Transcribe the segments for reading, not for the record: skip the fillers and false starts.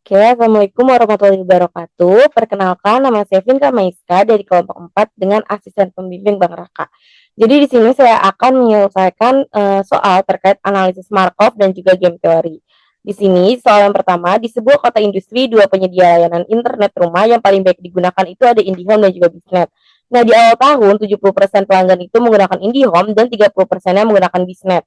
Oke, Assalamualaikum warahmatullahi wabarakatuh. Perkenalkan, nama saya Vinka Maiska dari kelompok 4 dengan asisten pembimbing Bang Raka. Jadi di sini saya akan menyelesaikan soal terkait analisis Markov dan juga game teori. Di sini soal yang pertama, di sebuah kota industri, dua penyedia layanan internet rumah yang paling baik digunakan itu ada IndiHome dan juga Biznet. Nah, di awal tahun 70% pelanggan itu menggunakan IndiHome dan 30%-nya menggunakan Biznet.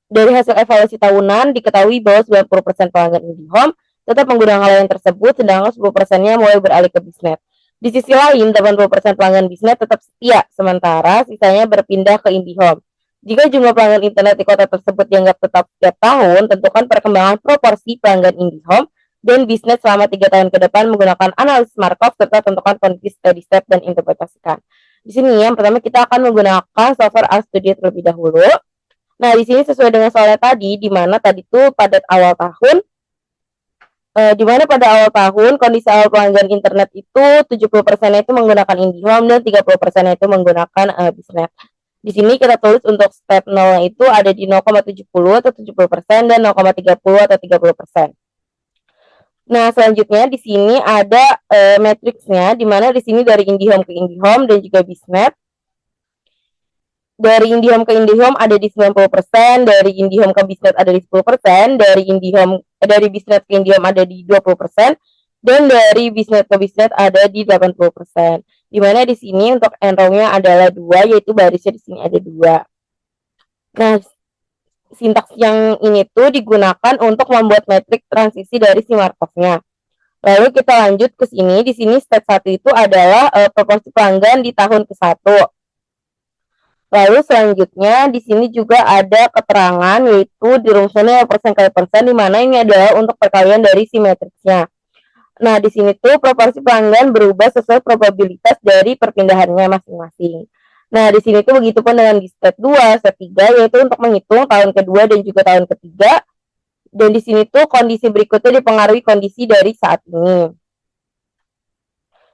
Dari hasil evaluasi tahunan diketahui bahwa 90% pelanggan IndiHome tetap menggunakan layanan tersebut, sedangkan 10%-nya mulai beralih ke Biznet. Di sisi lain, 80% pelanggan Biznet tetap setia, sementara sisanya berpindah ke IndiHome. Jika jumlah pelanggan internet di kota tersebut dianggap tetap setiap tahun, tentukan perkembangan proporsi pelanggan IndiHome dan Biznet selama 3 tahun ke depan menggunakan analisis Markov serta tentukan kondisi steady state dan interpretasikan. Di sini yang pertama kita akan menggunakan software RStudio terlebih dahulu. Nah, di sini sesuai dengan soalnya tadi, di mana tadi tuh pada awal tahun, di mana pada awal tahun kondisi awal pelanggan internet itu 70%-nya itu menggunakan IndiHome dan 30%-nya itu menggunakan Biznet. Di sini kita tulis untuk step 0 itu ada di 0,70 atau 70% dan 0,30 atau 30%. Nah, selanjutnya di sini ada matriksnya, di mana di sini dari IndiHome ke IndiHome dan juga Biznet. Dari IndiHome ke IndiHome ada di 90%, dari IndiHome ke Biznet ada di 10%, dari Biznet ke IndiHome ada di 20%, dan dari Biznet ke Biznet ada di 80%. Di mana di sini untuk enromnya adalah 2, yaitu barisnya di sini ada 2. Nah, sintaks yang ini tuh digunakan untuk membuat metrik transisi dari si Markov-nya. Lalu kita lanjut ke sini. Di sini step 1 itu adalah proporsi pelanggan di tahun ke-1. Lalu selanjutnya di sini juga ada keterangan, yaitu dirumuskannya persen kali persen, di mana ini adalah untuk perkalian dari si matriksnya. Nah, di sini tuh proporsi pelanggan berubah sesuai probabilitas dari perpindahannya masing-masing. Nah, di sini tuh begitu pun dengan di step 2, step 3, yaitu untuk menghitung tahun kedua dan juga tahun ketiga. Dan di sini tuh kondisi berikutnya dipengaruhi kondisi dari saat ini.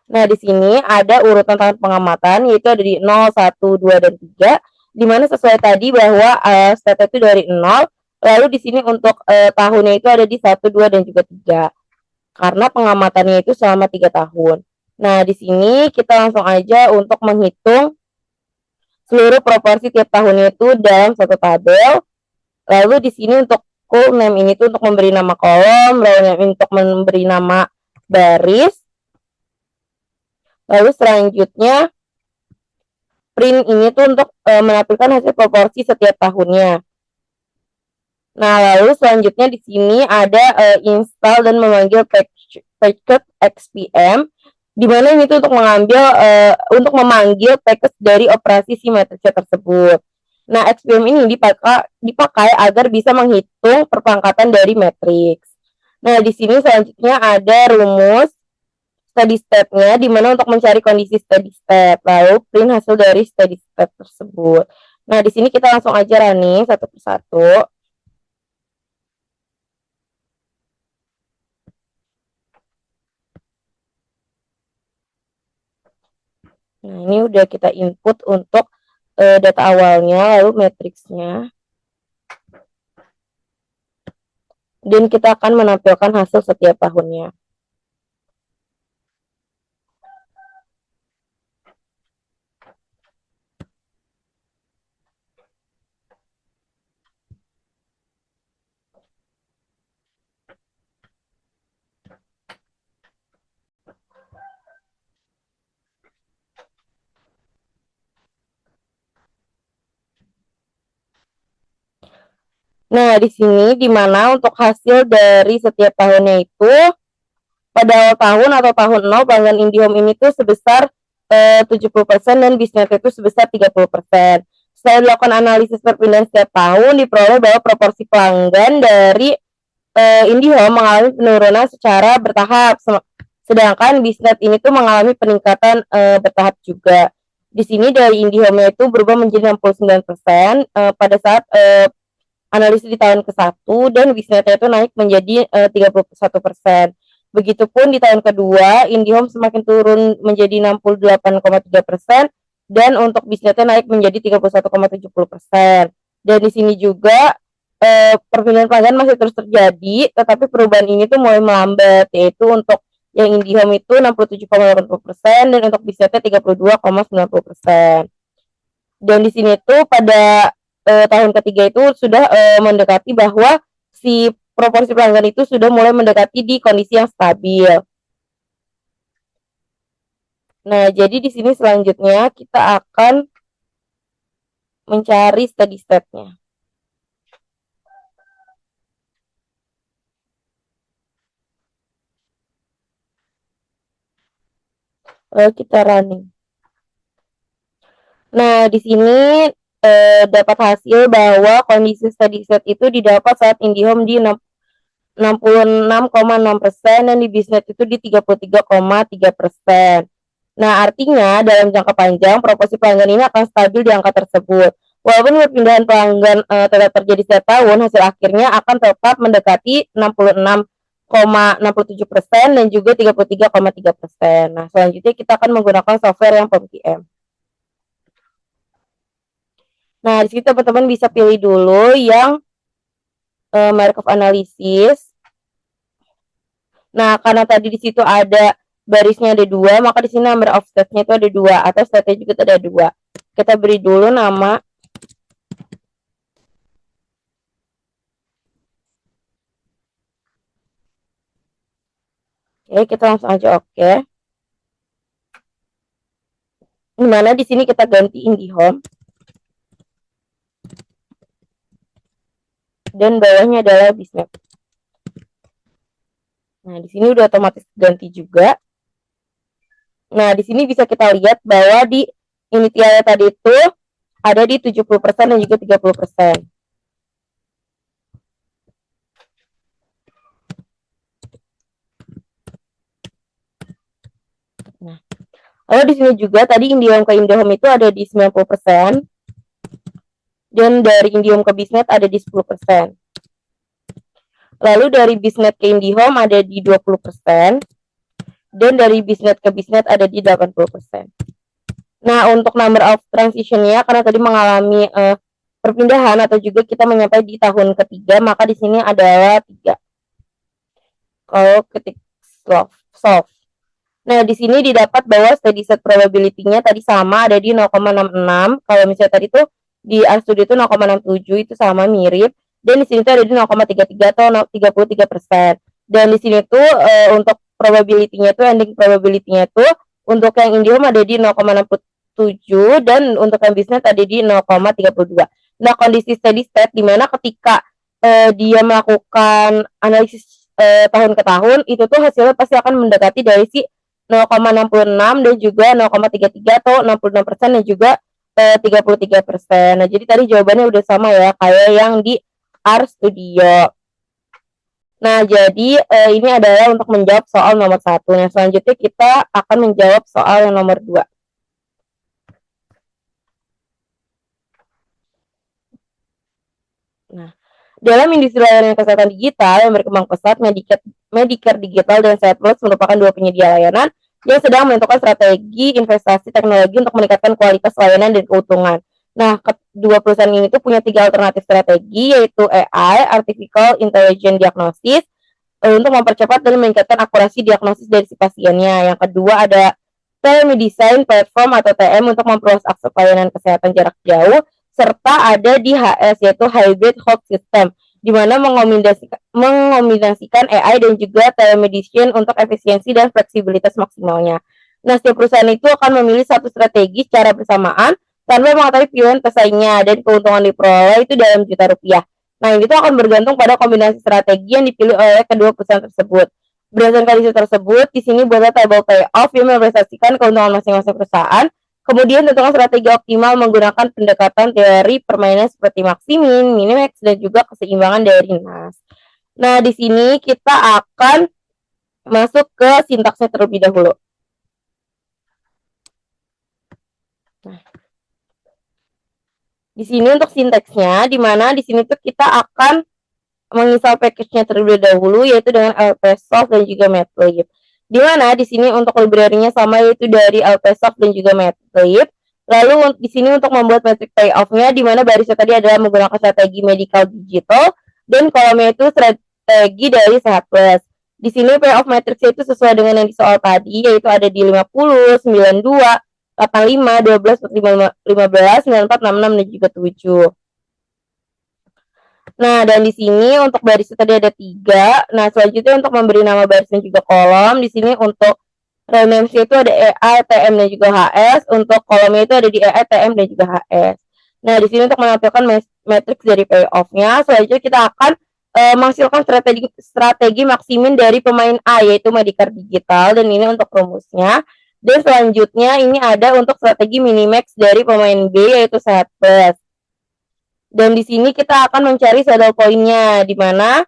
Nah, di sini ada urutan tahun pengamatan, yaitu ada di 0, 1, 2, dan 3, di mana sesuai tadi bahwa step itu dari 0, lalu di sini untuk tahunnya itu ada di 1, 2, dan juga 3. Karena pengamatannya itu selama 3 tahun. Nah, di sini kita langsung aja untuk menghitung seluruh proporsi tiap tahunnya itu dalam satu tabel. Lalu di sini untuk cool name ini tuh untuk memberi nama kolom, row name untuk memberi nama baris. Lalu selanjutnya print ini tuh untuk menampilkan hasil proporsi setiap tahunnya. Nah, lalu selanjutnya di sini ada install dan memanggil package XPM, di mana ini tuh untuk memanggil package dari operasi si matriksnya tersebut. Nah, XPM ini dipakai agar bisa menghitung perpangkatan dari matriks. Nah, di sini selanjutnya ada rumus steady state-nya, di mana untuk mencari kondisi steady state, lalu print hasil dari steady state tersebut. Nah, di sini kita langsung aja running satu persatu. Nah, ini udah kita input untuk data awalnya, lalu matriksnya. Dan kita akan menampilkan hasil setiap tahunnya. Nah, di sini di mana untuk hasil dari setiap tahunnya itu pada awal tahun atau tahun 0 pelanggan IndiHome ini tuh sebesar 70% dan Biznet itu sebesar 30%. Setelah dilakukan analisis perpindahan setiap tahun, diperoleh bahwa proporsi pelanggan dari IndiHome mengalami penurunan secara bertahap, sedangkan Biznet ini tuh mengalami peningkatan bertahap juga. Di sini dari IndiHome itu berubah menjadi 69% pada saat analisis di tahun ke-1, dan Biznet itu naik menjadi 31%. Begitupun di tahun kedua, IndiHome semakin turun menjadi 68,3%, dan untuk Biznetnya naik menjadi 31,70%. Dan di sini juga perpindahan pelanggan masih terus terjadi, tetapi perubahan ini tuh mulai melambat, yaitu untuk yang IndiHome itu 67,80% dan untuk Bisnetnya 32,90%. Dan di sini tuh pada tahun ketiga itu sudah mendekati bahwa si proporsi pelanggan itu sudah mulai mendekati di kondisi yang stabil. Nah, jadi di sini selanjutnya kita akan mencari steady state-nya. Kita running. Nah, di sini dapat hasil bahwa kondisi steady state itu didapat saat IndiHome di 66,6% dan di Bisnet itu di 33,3%. Nah, artinya dalam jangka panjang proporsi pelanggan ini akan stabil di angka tersebut. Walaupun perpindahan pelanggan tetap terjadi setiap tahun, hasil akhirnya akan tetap mendekati 66,67% dan juga 33,3%. Nah, selanjutnya kita akan menggunakan software yang PMTM. Nah, di sini teman-teman bisa pilih dulu yang Markov Analysis. Nah, karena tadi di situ ada barisnya ada 2, maka di sini number of state-nya itu ada 2, atau state-nya juga ada 2. Kita beri dulu nama. Oke, kita langsung aja oke. Dimana di sini kita ganti IndiHome. Dan bawahnya adalah Bisnet. Nah, di sini udah otomatis ganti juga. Nah, di sini bisa kita lihat bahwa di initialnya tadi itu ada di 70% dan juga 30%. Nah, lalu di sini juga tadi IndiHome ke IndiHome itu ada di 90%. Dan dari IndiHome ke Bisnet ada di 10%. Lalu dari Bisnet ke IndiHome ada di 20%. Dan dari Bisnet ke Bisnet ada di 80%. Nah, untuk number of transition-nya karena tadi mengalami perpindahan atau juga kita menyampai di tahun ketiga, maka di sini adalah 3. Kalau ketik solve. Nah, di sini didapat bahwa steady state probability-nya tadi sama ada di 0,66. Kalau misalnya tadi itu di RStudio itu 0,67 itu sama mirip. Dan di sini tuh ada di 0,33 atau 33%. Dan di sini tuh untuk probability-nya tuh ending probability-nya tuh untuk yang IndiHome ada di 0,67 dan untuk yang Bisnet ada di 0,32. Nah, kondisi steady state di mana ketika dia melakukan analisis tahun ke tahun itu tuh hasilnya pasti akan mendekati dari si 0,66 dan juga 0,33 atau 66% dan juga 33%. Nah, jadi tadi jawabannya udah sama ya kayak yang di RStudio. Nah, jadi ini adalah untuk menjawab soal nomor 1. Nah, selanjutnya kita akan menjawab soal yang nomor 2. Nah, dalam industri layanan kesehatan digital yang berkembang pesat, Medicare Digital dan Setplus merupakan 2 penyedia layanan yang sedang menentukan strategi investasi teknologi untuk meningkatkan kualitas layanan dan keuntungan. Nah, kedua perusahaan ini tuh punya 3 alternatif strategi, yaitu AI, Artificial Intelligence Diagnosis, untuk mempercepat dan meningkatkan akurasi diagnosis dari si pasiennya. Yang kedua ada telemedicine platform atau TM untuk memperluas akses layanan kesehatan jarak jauh, serta ada di HS yaitu Hybrid Health System, di mana mengombinasikan AI dan juga telemedicine untuk efisiensi dan fleksibilitas maksimalnya. Nah, setiap perusahaan itu akan memilih satu strategi secara bersamaan tanpa mengetahui pilihan pesaingnya dan keuntungan diperoleh itu dalam juta rupiah. Nah, itu akan bergantung pada kombinasi strategi yang dipilih oleh kedua perusahaan tersebut. Berdasarkan kondisi tersebut, di sini buatlah table payoff yang merepresentasikan keuntungan masing-masing perusahaan. Kemudian tentukan strategi optimal menggunakan pendekatan teori permainan seperti maximin, minimax, dan juga keseimbangan dari NAS. Nah, di sini kita akan masuk ke sintaksnya terlebih dahulu. Nah, di sini untuk sintaksnya, di mana di sini tuh kita akan menginstal package-nya terlebih dahulu, yaitu dengan LPsoft dan juga Matplotlib. Di mana di sini untuk library-nya sama, yaitu dari LPsoft dan juga Matplotlib. Lalu di sini untuk membuat matriks payoff-nya, di mana barisnya tadi adalah menggunakan strategi medical digital, dan kolomnya itu strategi dari Sehat Plus. Di sini payoff matriksnya itu sesuai dengan yang di soal tadi, yaitu ada di 50, 92, 85, 12, 15, 94, 66, dan juga 7. Nah, dan di sini untuk barisnya tadi ada 3. Nah, selanjutnya untuk memberi nama baris dan juga kolom, di sini untuk Randomnya itu ada EA, TM, dan juga HS. Untuk kolomnya itu ada di EA, TM, dan juga HS. Nah, di sini untuk menampilkan matriks dari payoff-nya, selanjutnya kita akan menghasilkan strategi maksimin dari pemain A, yaitu Medicare Digital, dan ini untuk rumusnya. Dan selanjutnya ini ada untuk strategi minimax dari pemain B, yaitu Sehat Plus. Dan di sini kita akan mencari saddle point-nya, di mana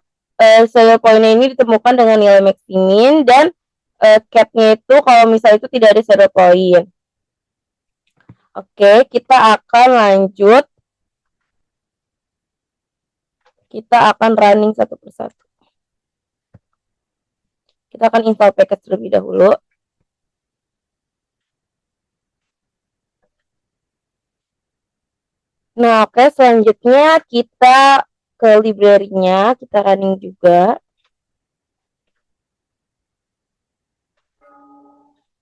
saddle point-nya ini ditemukan dengan nilai maksimin, dan cap-nya itu kalau misalnya itu tidak ada saddle point. Oke, kita akan lanjut. Kita akan running satu persatu. Kita akan install package terlebih dahulu. Nah, oke, selanjutnya kita ke library-nya, kita running juga.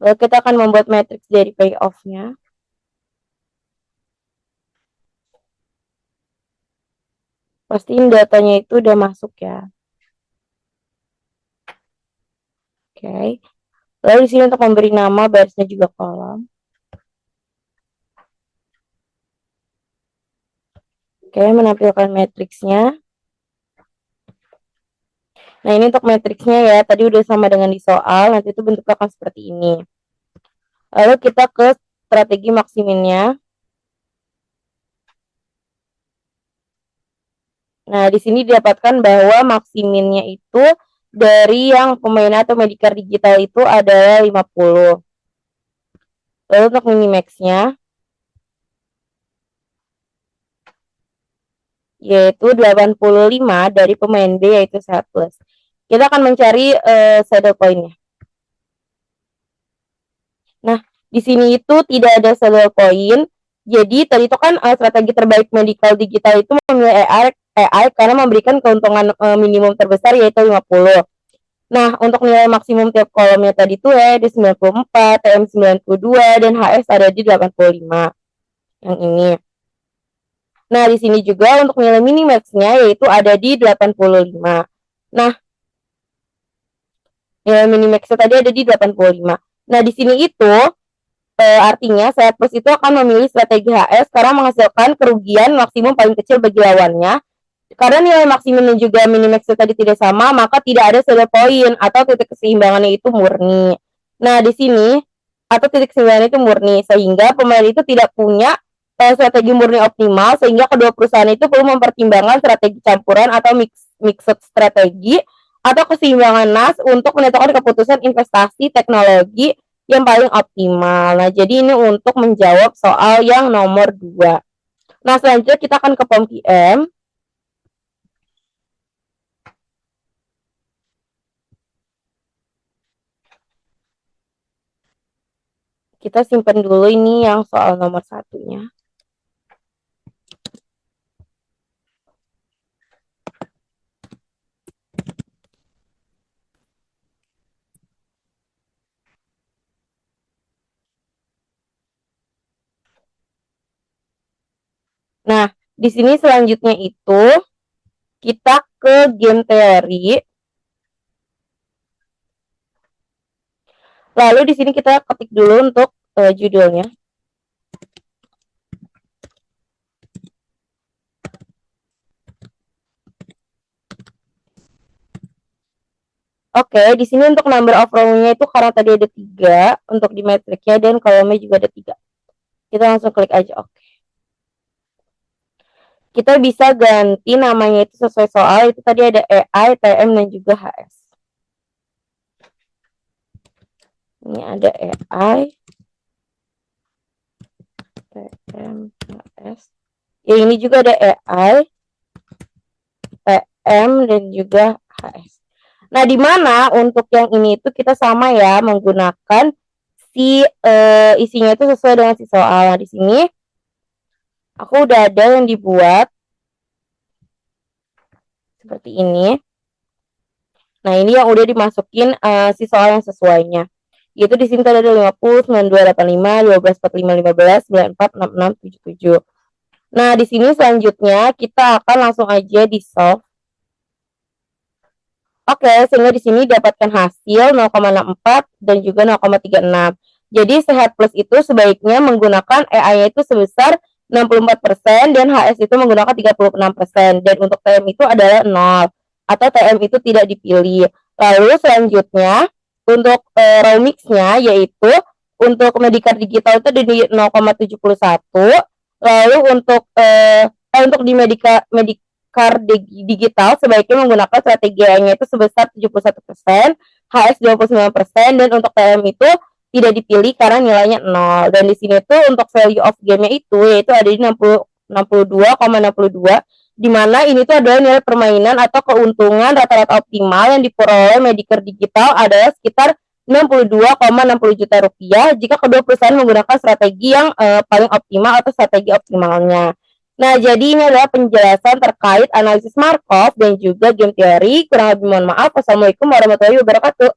Lalu kita akan membuat matrix dari payoff-nya. Pastiin datanya itu udah masuk ya. Oke. Lalu di sini untuk memberi nama barisnya juga kolom. Oke, menampilkan matriksnya. Nah, ini untuk matriksnya ya. Tadi udah sama dengan di soal. Nanti itu bentuknya akan seperti ini. Lalu kita ke strategi maksiminnya. Nah, di sini didapatkan bahwa maksiminnya itu dari yang pemain atau Medicare Digital itu adalah 50. Lalu untuk minimax-nya yaitu 85 dari pemain B, yaitu Sehat Plus. Kita akan mencari saddle point-nya. Nah, di sini itu tidak ada saddle point. Jadi tadi itu kan strategi terbaik medical digital itu memilih AI karena memberikan keuntungan minimum terbesar yaitu 50. Nah, untuk nilai maksimum tiap kolomnya tadi itu ada 94, TM 92, dan HS ada di 85. Yang ini. Nah, di sini juga untuk nilai minimax-nya yaitu ada di 85. Nah, nilai minimax-nya tadi ada di 85. Nah, di sini itu artinya Sehat Plus itu akan memilih strategi HS karena menghasilkan kerugian maksimum paling kecil bagi lawannya. Karena nilai maksimum dan juga minimax tadi tidak sama, maka tidak ada saddle point atau titik keseimbangannya itu murni. Nah, di sini atau titik keseimbangan itu murni, sehingga pemain itu tidak punya strategi murni optimal, sehingga kedua perusahaan itu perlu mempertimbangkan strategi campuran atau mixed strategi atau keseimbangan NAS untuk menentukan keputusan investasi teknologi yang paling optimal. Nah, jadi ini untuk menjawab soal yang nomor 2. Nah, selanjutnya kita akan ke POM-PM. Kita simpan dulu ini yang soal nomor 1-nya. Nah, di sini selanjutnya itu kita ke game teori. Lalu di sini kita ketik dulu untuk judulnya. Oke, di sini untuk number of row-nya itu karena tadi ada 3 untuk di matrixnya dan kolomnya juga ada 3. Kita langsung klik aja oke. Kita bisa ganti namanya itu sesuai soal. Itu tadi ada EI, TM, dan juga HS. Ini ada EI, TM, HS. Ya, ini juga ada EI, TM, dan juga HS. Nah, di mana untuk yang ini itu kita sama ya menggunakan isinya itu sesuai dengan si soal. Nah, di sini aku udah ada yang dibuat seperti ini. Nah, ini yang udah dimasukin si soal yang sesuainya. Yaitu di sini ada 50, 92, 85, 12, 45, 15, 94, 66, 77. Nah, di sini selanjutnya kita akan langsung aja di solve. Oke, sehingga di sini dapatkan hasil 0,64 dan juga 0,36. Jadi sehat plus itu sebaiknya menggunakan EA-nya itu sebesar 64% dan HS itu menggunakan 36%. Dan untuk TM itu adalah 0 atau TM itu tidak dipilih. Lalu selanjutnya untuk raw mix-nya yaitu untuk Medicare digital itu di 0,71. Lalu untuk di Medicare digital sebaiknya menggunakan strategi nya itu sebesar 71%, HS 29%, dan untuk TM itu tidak dipilih karena nilainya 0. Dan di sini tuh untuk value of game-nya itu yaitu ada di 62,62, di mana ini tuh adalah nilai permainan atau keuntungan rata-rata optimal yang diperoleh Medicare digital adalah sekitar 62,60 juta rupiah jika kedua perusahaan menggunakan strategi yang paling optimal atau strategi optimalnya. Nah, jadi ini adalah penjelasan terkait analisis Markov dan juga game teori. Kurang lebih mohon maaf. Wassalamualaikum warahmatullahi wabarakatuh.